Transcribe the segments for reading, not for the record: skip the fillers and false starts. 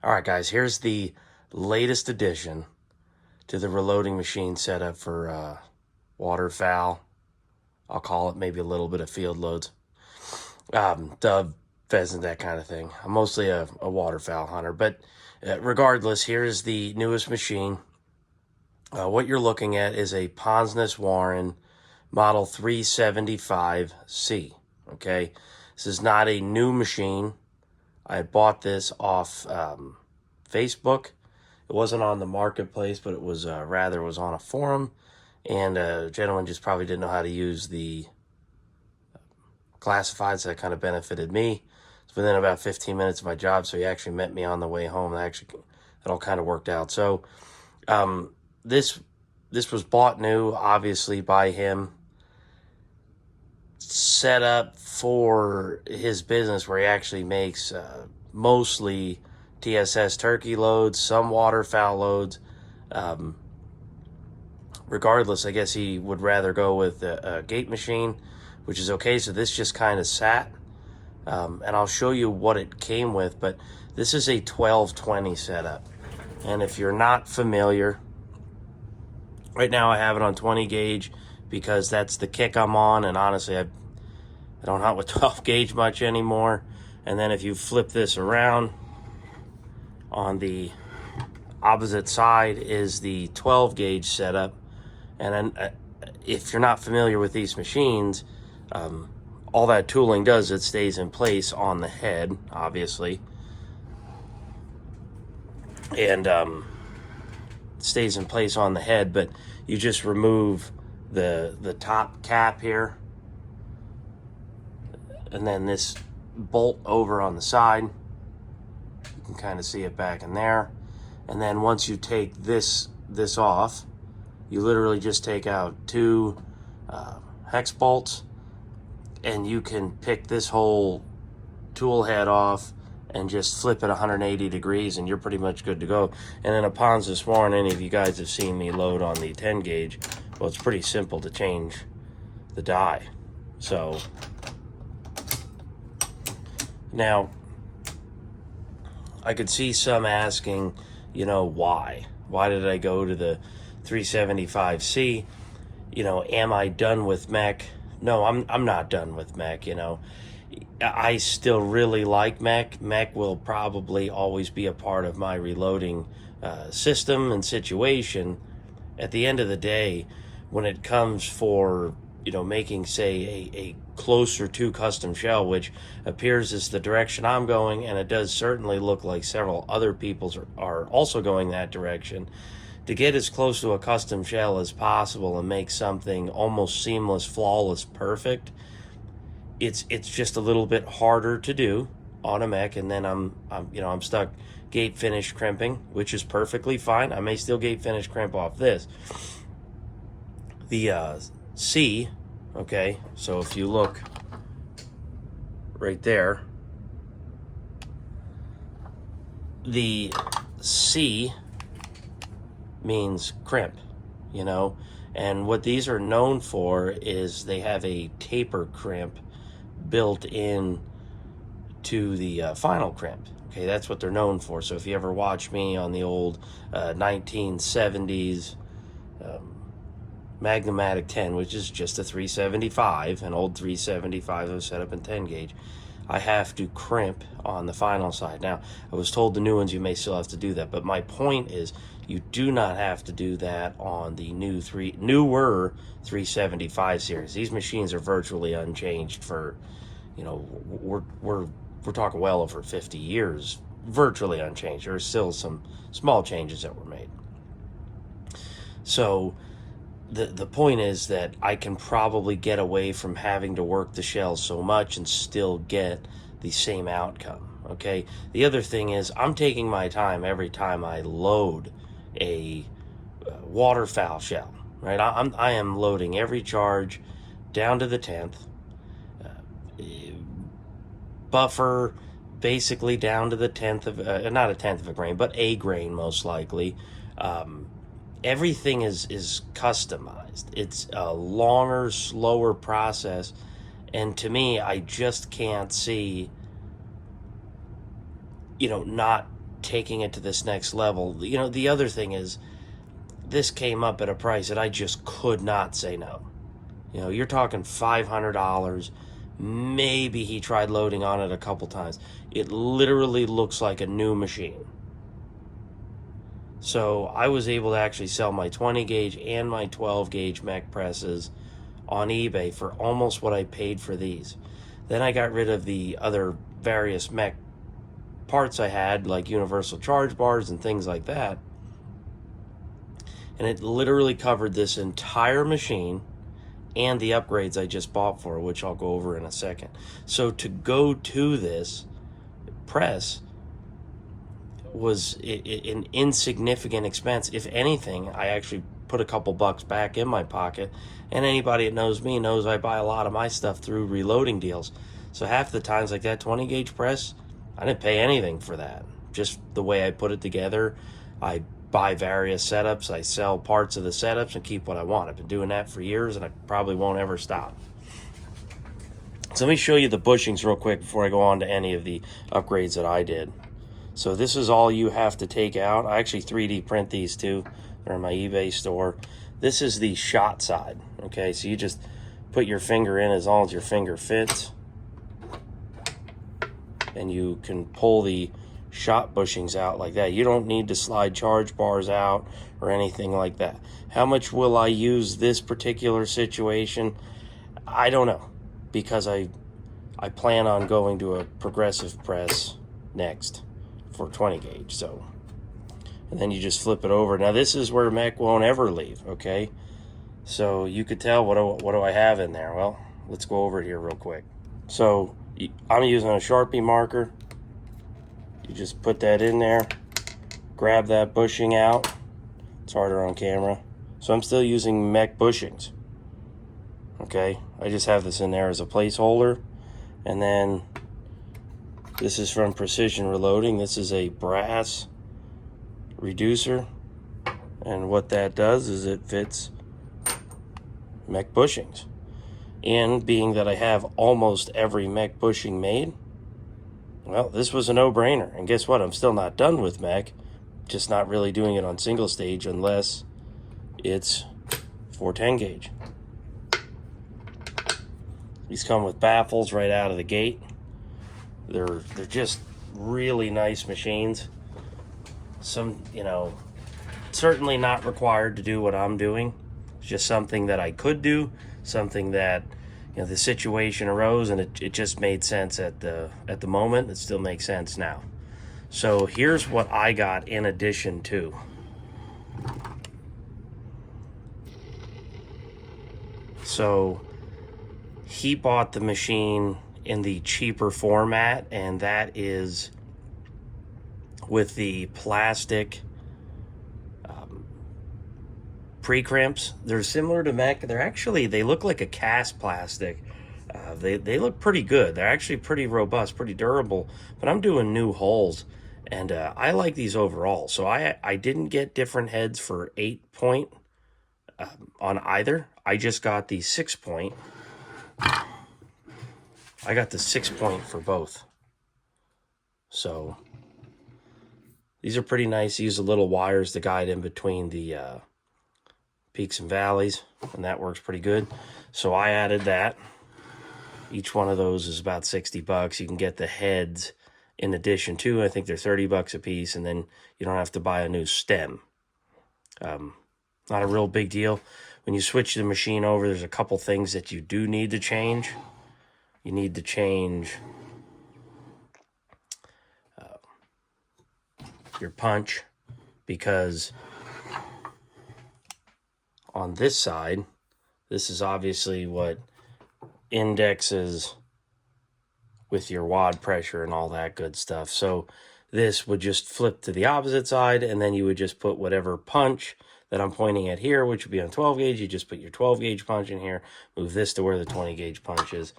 All right, guys, here's the latest addition to the reloading machine setup for waterfowl. I'll call it maybe a little bit of field loads. Dove, pheasant, that kind of thing. I'm mostly a waterfowl hunter, but regardless, here's the newest machine. What you're looking at is a Ponsness Warren Model 375C, okay? This is not a new machine. I bought this off Facebook. It wasn't on the marketplace, but it was rather was on a forum, and a gentleman just probably didn't know how to use the classifieds. That kind of benefited me. It's within about 15 minutes of my job, so he actually met me on the way home. It all kind of worked out. So this was bought new, obviously, by him, set up for his business where he actually makes mostly TSS turkey loads, some waterfowl loads. Regardless, I guess he would rather go with a gate machine, which is okay. So this just kind of sat, and I'll show you what it came with, but this is a 1220 setup. And if you're not familiar, right now I have it on 20 gauge because that's the kick I'm on, and honestly, I don't hunt with 12 gauge much anymore. And then if you flip this around, on the opposite side is the 12 gauge setup. And then if you're not familiar with these machines, all that tooling does, it stays in place on the head, obviously. And stays in place on the head, but you just remove the top cap here, and then this bolt over on the side. You can kind of see it back in there. And then once you take this off, you literally just take out two hex bolts, and you can pick this whole tool head off and just flip it 180 degrees, and you're pretty much good to go. And then a Ponsness Warren, any of you guys have seen me load on the 10 gauge, well, it's pretty simple to change the die. So now I could see some asking, why? Why did I go to the 375C? Am I done with MEC? No, I'm not done with MEC, I still really like MEC. MEC will probably always be a part of my reloading system and situation. At the end of the day, when it comes for making, say, a closer to custom shell, which appears is the direction I'm going, and it does certainly look like several other people are also going that direction, to get as close to a custom shell as possible and make something almost seamless, flawless, perfect, it's just a little bit harder to do on a MEC. And then I'm stuck gate finish crimping, which is perfectly fine. I may still gate finish crimp off this. The C, okay, so if you look right there, the C means crimp, and what these are known for is they have a taper crimp built in to the final crimp. Okay, that's what they're known for. So if you ever watch me on the old 1970s Magnum 10, which is just a 375, an old 375 that was set up in 10 gauge, I have to crimp on the final side. Now, I was told the new ones you may still have to do that, but my point is you do not have to do that on the newer 375 series. These machines are virtually unchanged for, we're talking well over 50 years, virtually unchanged. There are still some small changes that were made. So the point is that I can probably get away from having to work the shell so much and still get the same outcome, okay? The other thing is I'm taking my time every time I load a waterfowl shell, right? I am loading every charge down to the 10th, buffer basically down to the 10th of, not a 10th of a grain, but a grain most likely. Everything is customized. It's a longer, slower process, and to me, I just can't see, not taking it to this next level. You know, the other thing is, this came up at a price that I just could not say no. You know, you're talking $500. Maybe he tried loading on it a couple times. It literally looks like a new machine. So I was able to actually sell my 20 gauge and my 12 gauge MEC presses on eBay for almost what I paid for these. Then I got rid of the other various MEC parts I had, like universal charge bars and things like that. And it literally covered this entire machine and the upgrades I just bought for, which I'll go over in a second. So to go to this press was an insignificant expense. If anything, I actually put a couple bucks back in my pocket, and anybody that knows me knows I buy a lot of my stuff through reloading deals. So half the times, like that 20 gauge press, I didn't pay anything for that. Just the way I put it together. I buy various setups, I sell parts of the setups and keep what I want. I've been doing that for years, and I probably won't ever stop. So let me show you the bushings real quick before I go on to any of the upgrades that I did. So this is all you have to take out. I actually 3D print these too. They're in my eBay store. This is the shot side. Okay, so you just put your finger in as long as your finger fits, and you can pull the shot bushings out like that. You don't need to slide charge bars out or anything like that. How much will I use this particular situation? I don't know, because I plan on going to a progressive press next for 20 gauge. So, and then you just flip it over. Now this is where MEC won't ever leave. Okay, so you could tell what do I have in there. Well, let's go over it here real quick. So I'm using a Sharpie marker. You just put that in there, grab that bushing out. It's harder on camera. So I'm still using MEC bushings. Okay, I just have this in there as a placeholder. And then this is from Precision Reloading. This is a brass reducer. And what that does is it fits MEC bushings. And being that I have almost every MEC bushing made, well, this was a no-brainer. And guess what? I'm still not done with MEC. Just not really doing it on single stage unless it's 410 gauge. These come with baffles right out of the gate. They're just really nice machines. Some, you know, certainly not required to do what I'm doing. It's just something that I could do, something that, you know, the situation arose, and it just made sense at the moment. It still makes sense now. So here's what I got in addition to. So he bought the machine in the cheaper format, and that is with the plastic pre-crimps. They're similar to MEC. They look like a cast plastic. They look pretty good. They're actually pretty robust, pretty durable, but I'm doing new holes, and I like these overall. So I didn't get different heads for 8-point on either. I just got the 6-point. I got the 6-point for both. So these are pretty nice. Use the little wires to guide in between the peaks and valleys, and that works pretty good. So I added that. Each one of those is about 60 bucks. You can get the heads in addition to, I think they're 30 bucks a piece, and then you don't have to buy a new stem. Not a real big deal. When you switch the machine over, there's a couple things that you do need to change. You need to change your punch, because on this side, this is obviously what indexes with your wad pressure and all that good stuff. So this would just flip to the opposite side, and then you would just put whatever punch that I'm pointing at here, which would be on 12 gauge. You just put your 12 gauge punch in here, move this to where the 20 gauge punch is.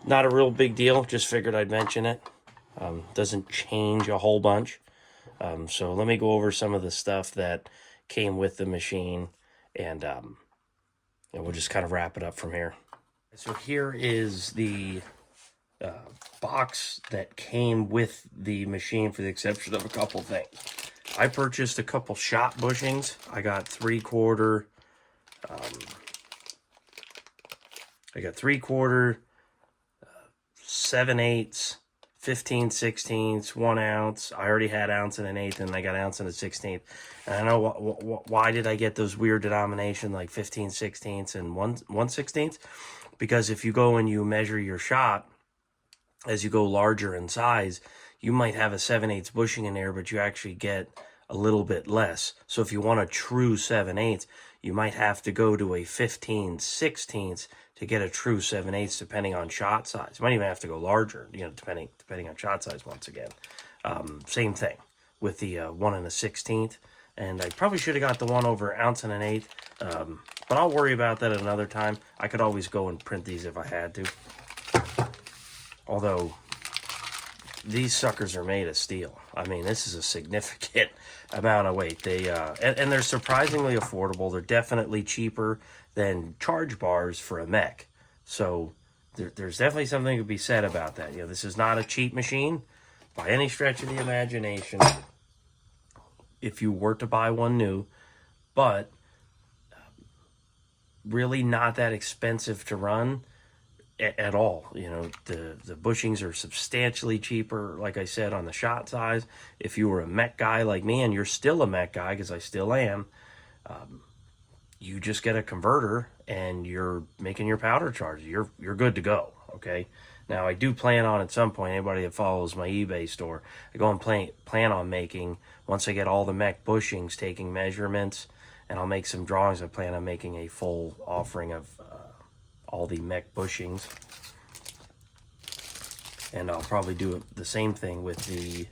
Not a real big deal, just figured I'd mention it. Doesn't change a whole bunch. So let me go over some of the stuff that came with the machine, and we'll just kind of wrap it up from here. So here is the box that came with the machine, for the exception of a couple things. I purchased a couple shot bushings. I got 3/4, I got 3/4, 7/8, 15/16, 1 ounce. I already had ounce and an eighth, and I got ounce and a 16th. And I know why did I get those weird denomination like 15/16 and 1/16? Because if you go and you measure your shot, as you go larger in size, you might have a 7/8 bushing in there, but you actually get a little bit less. So if you want a true 7/8, you might have to go to a 15/16 to get a true 7/8, depending on shot size. You might even have to go larger, depending on shot size once again. Same thing with the 1 1/16. And I probably should have got the one over ounce and an eighth, but I'll worry about that another time. I could always go and print these if I had to. Although, these suckers are made of steel. I mean, this is a significant amount of weight. And they're surprisingly affordable. They're definitely cheaper than charge bars for a MEC. So, there's definitely something to be said about that. This is not a cheap machine by any stretch of the imagination if you were to buy one new, but really not that expensive to run at all. The bushings are substantially cheaper, like I said, on the shot size. If you were a MEC guy like me, and you're still a MEC guy, because I still am, you just get a converter and you're making your powder charge. You're good to go, okay? Now, I do plan on, at some point, anybody that follows my eBay store, I go and plan on making, once I get all the MEC bushings, taking measurements, and I'll make some drawings. I plan on making a full offering of all the MEC bushings. And I'll probably do the same thing with the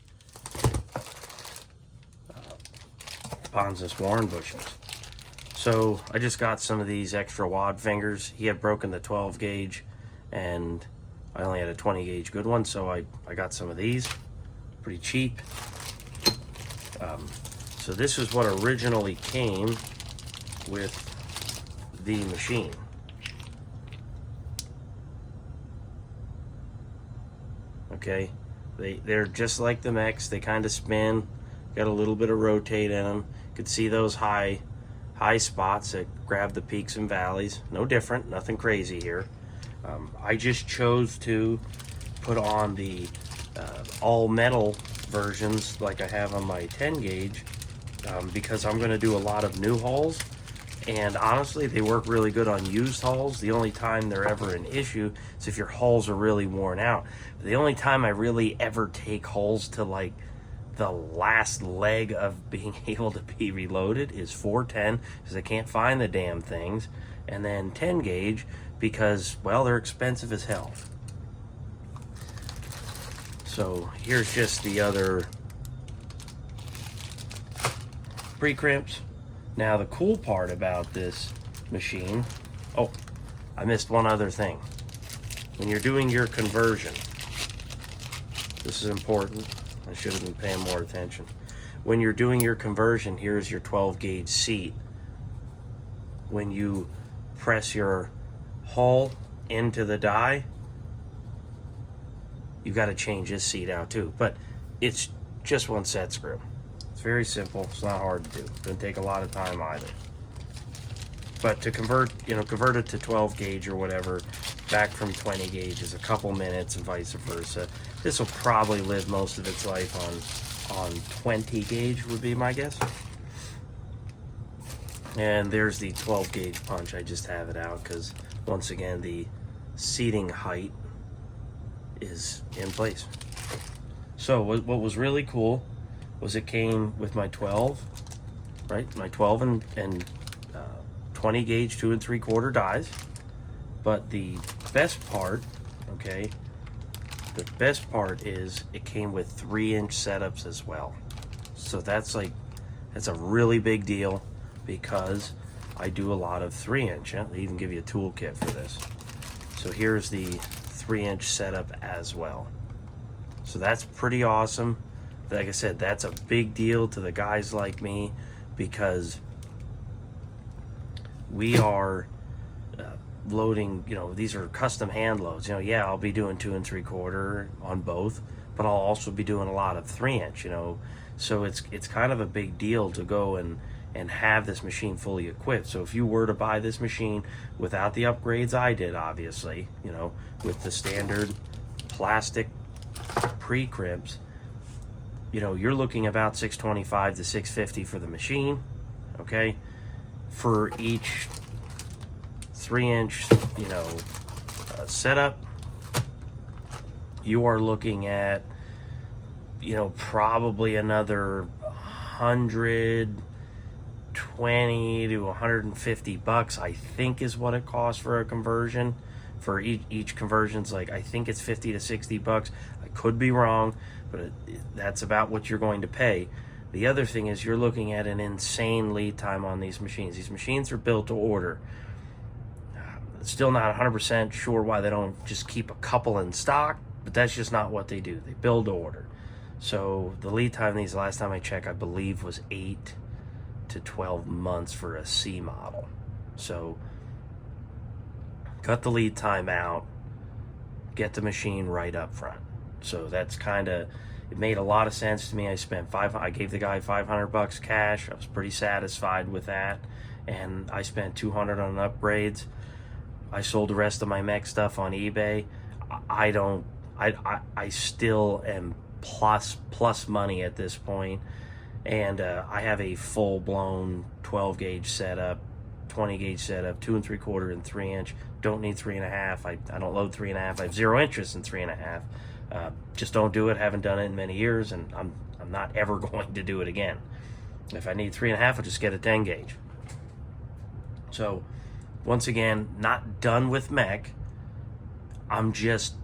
Ponsness Warren bushings. So I just got some of these extra wad fingers. He had broken the 12 gauge, and I only had a 20 gauge good one, so I got some of these. Pretty cheap. So this is what originally came with the machine. Okay, they're just like the MECs. They kind of spin, got a little bit of rotate in them. You could see those high spots that grab the peaks and valleys. No different, nothing crazy here. I just chose to put on the all metal versions like I have on my 10 gauge because I'm going to do a lot of new hulls, and honestly they work really good on used hulls. The only time they're ever an issue is if your hulls are really worn out. But the only time I really ever take hulls to like the last leg of being able to be reloaded is 410, because I can't find the damn things, and then 10 gauge because, well, they're expensive as hell. So here's just the other pre-crimps. Now the cool part about this machine, oh, I missed one other thing. When you're doing your conversion, this is important. I should have been paying more attention. When you're doing your conversion, here's your 12 gauge seat. When you press your hull into the die, you've got to change this seat out too. But it's just one set screw. It's very simple. It's not hard to do. Doesn't take a lot of time either. But to convert it to 12 gauge or whatever, back from 20 gauge is a couple minutes, and vice versa. This will probably live most of its life on 20 gauge would be my guess. And there's the 12 gauge punch. I just have it out because, once again, the seating height is in place. So what was really cool was it came with my 12, right? My 12 and 20 gauge 2 3/4 dies. But the best part, okay, the best part is it came with 3-inch setups as well. So that's a really big deal, because I do a lot of 3-inch. They even give you a toolkit for this. So here's the 3-inch setup as well. So that's pretty awesome. Like I said, that's a big deal to the guys like me, because we are loading, these are custom hand loads. Yeah, I'll be doing 2 3/4 on both, but I'll also be doing a lot of 3-inch. So it's kind of a big deal to go and have this machine fully equipped. So if you were to buy this machine without the upgrades I did, obviously, with the standard plastic pre-crimps, you're looking about $625 to $650 for the machine, okay? For each 3-inch, setup, you are looking at, probably another $120 to $150, I think, is what it costs for a conversion. For each conversion's like, I think it's $50 to $60. I could be wrong, but that's about what you're going to pay. The other thing is you're looking at an insane lead time on these machines. These machines are built to order. Still not 100% sure why they don't just keep a couple in stock, but that's just not what they do. They build to order. So the lead time of these, last time I checked, I believe was 8 to 12 months for a C model. So cut the lead time out, get the machine right up front. So that's kind of, it made a lot of sense to me. I gave the guy $500 cash. I was pretty satisfied with that, and I spent $200 on upgrades. I sold the rest of my MEC stuff on eBay. I still am plus money at this point, and I have a full-blown 12 gauge setup, 20 gauge setup, 2 3/4 and 3-inch. Don't need 3.5. I don't load 3.5. I have zero interest in 3.5. Just don't do it. Haven't done it in many years, and I'm not ever going to do it again. If I need 3.5, I'll just get a 10 gauge. So once again, not done with MEC. I'm just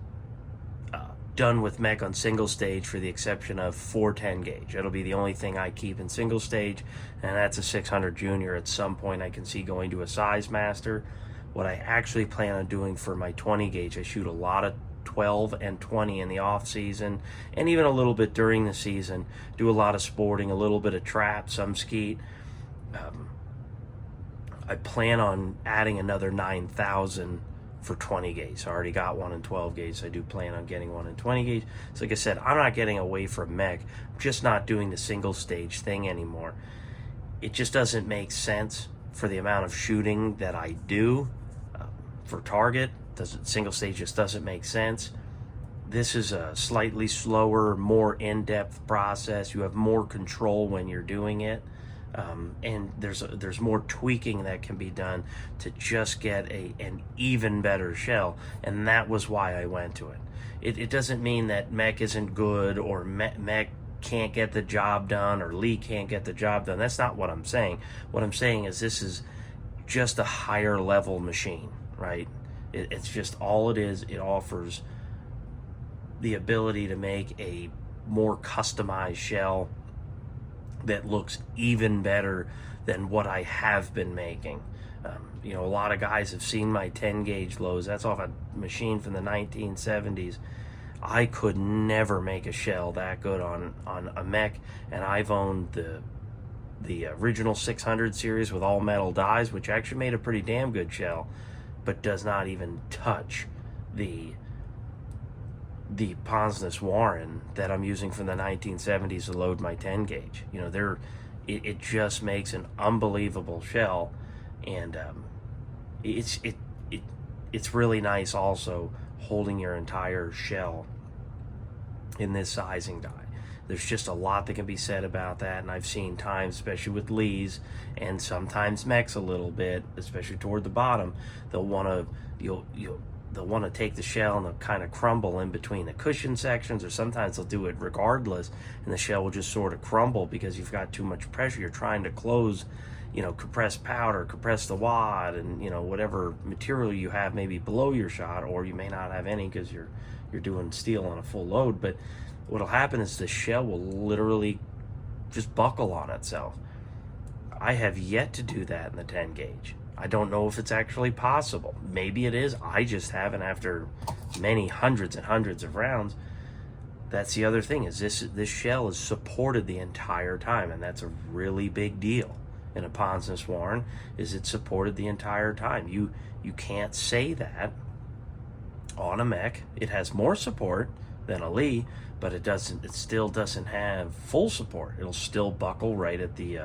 done with MEC on single stage, for the exception of 410 gauge. It'll be the only thing I keep in single stage, and that's a 600 Junior. At some point I can see going to a size master. What I actually plan on doing for my 20 gauge, I shoot a lot of 12 and 20 in the off season, and even a little bit during the season. Do a lot of sporting, a little bit of trap, some skeet. I plan on adding another 9,000 for 20 gauge. I already got one in 12 gauge, so I do plan on getting one in 20 gauge. So like I said, I'm not getting away from MEC. I'm just not doing the single stage thing anymore. It just doesn't make sense for the amount of shooting that I do for target. Single stage just doesn't make sense. This is a slightly slower, more in-depth process. You have more control when you're doing it. And there's more tweaking that can be done to just get an even better shell, and that was why I went to it. It doesn't mean that MEC isn't good, or MEC can't get the job done, or Lee can't get the job done. That's not what I'm saying. What I'm saying is this is just a higher level machine, right? It's just all it is. It offers the ability to make a more customized shell that looks even better than what I have been making. A lot of guys have seen my 10 gauge loads. That's off a machine from the 1970s. I could never make a shell that good on a MEC, and I've owned the original 600 series with all metal dies, which actually made a pretty damn good shell, but does not even touch the Ponsness Warren that I'm using from the 1970s to load my 10 gauge. It just makes an unbelievable shell, and it's really nice also holding your entire shell in this sizing die. There's just a lot that can be said about that, and I've seen times, especially with Lees and sometimes MECs a little bit, especially toward the bottom, they'll want to take the shell and they'll kind of crumble in between the cushion sections, or sometimes they'll do it regardless, and the shell will just sort of crumble because you've got too much pressure. You're trying to close, compress powder, compress the wad, and whatever material you have maybe below your shot, or you may not have any because you're doing steel on a full load. But what'll happen is the shell will literally just buckle on itself. I have yet to do that in the 10 gauge. I don't know if it's actually possible. Maybe it is. I just haven't, after many hundreds and hundreds of rounds. That's the other thing, is this shell is supported the entire time, and that's a really big deal. in a Ponsness Warren is it supported the entire time. You can't say that on a MEC. It has more support than a Lee, but it still doesn't have full support. It'll still buckle right at the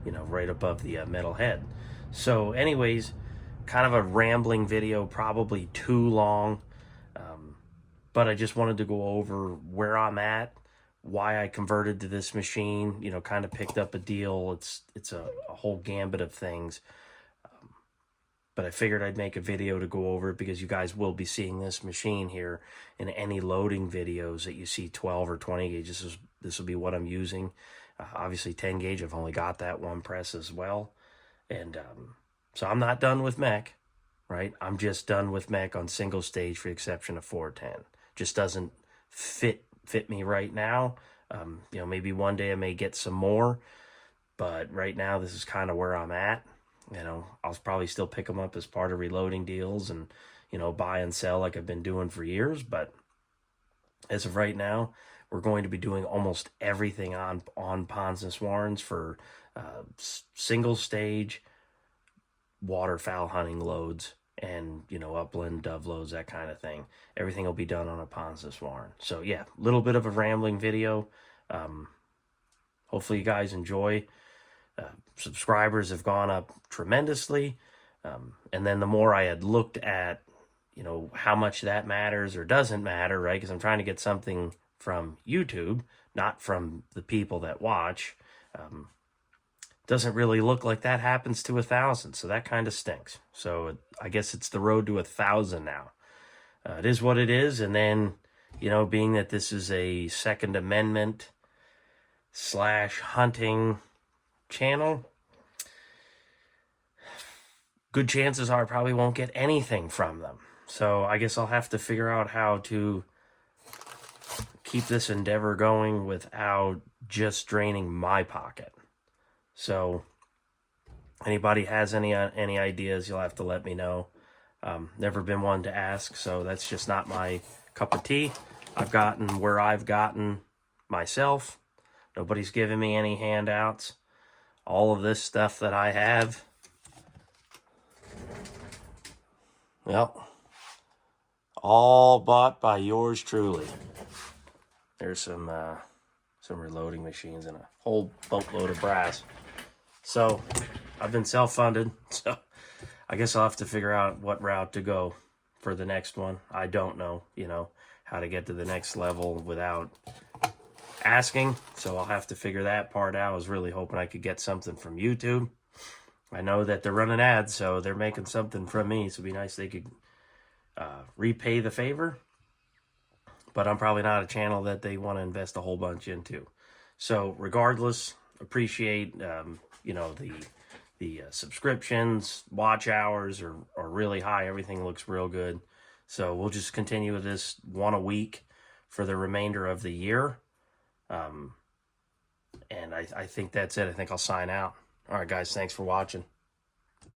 right above the metal head. So anyways, kind of a rambling video, probably too long, but I just wanted to go over where I'm at, why I converted to this machine, kind of picked up a deal. It's a whole gambit of things. But I figured I'd make a video to go over it because you guys will be seeing this machine here in any loading videos that you see 12 or 20 gauge. This will be what I'm using. Obviously 10 gauge, I've only got that one press as well. And so I'm not done with MEC, right? I'm just done with MEC on single stage for the exception of 410. Just doesn't fit me right now. Maybe one day I may get some more, but right now this is kind of where I'm at. I'll probably still pick them up as part of reloading deals and, buy and sell like I've been doing for years. But as of right now, we're going to be doing almost everything on Ponsness Warrens for single stage waterfowl hunting loads and, upland dove loads, that kind of thing. Everything will be done on a Ponsness Warren. So yeah, a little bit of a rambling video. Hopefully you guys enjoy. Subscribers have gone up tremendously. And then the more I had looked at, how much that matters or doesn't matter, right? Because I'm trying to get something from YouTube, not from the people that watch. Doesn't really look like that happens to 1,000. So that kind of stinks. So I guess it's the road to 1,000 now. It is what it is. And then, being that this is a Second Amendment / hunting channel, good chances are I probably won't get anything from them. So I guess I'll have to figure out how to keep this endeavor going without just draining my pocket. So anybody has any ideas, you'll have to let me know. Never been one to ask, so that's just not my cup of tea. I've gotten where I've gotten myself. Nobody's given me any handouts. All of this stuff that I have, well, all bought by yours truly. There's some reloading machines and a whole boatload of brass. So I've been self-funded, so I guess I'll have to figure out what route to go for the next one. I don't know, how to get to the next level without asking, so I'll have to figure that part out. I was really hoping I could get something from YouTube. I know that they're running ads, so they're making something from me, so it'd be nice if they could repay the favor. But I'm probably not a channel that they want to invest a whole bunch into. So regardless, appreciate the subscriptions, watch hours are really high. Everything looks real good. So we'll just continue with this one a week for the remainder of the year. And I think that's it. I think I'll sign out. All right, guys, thanks for watching.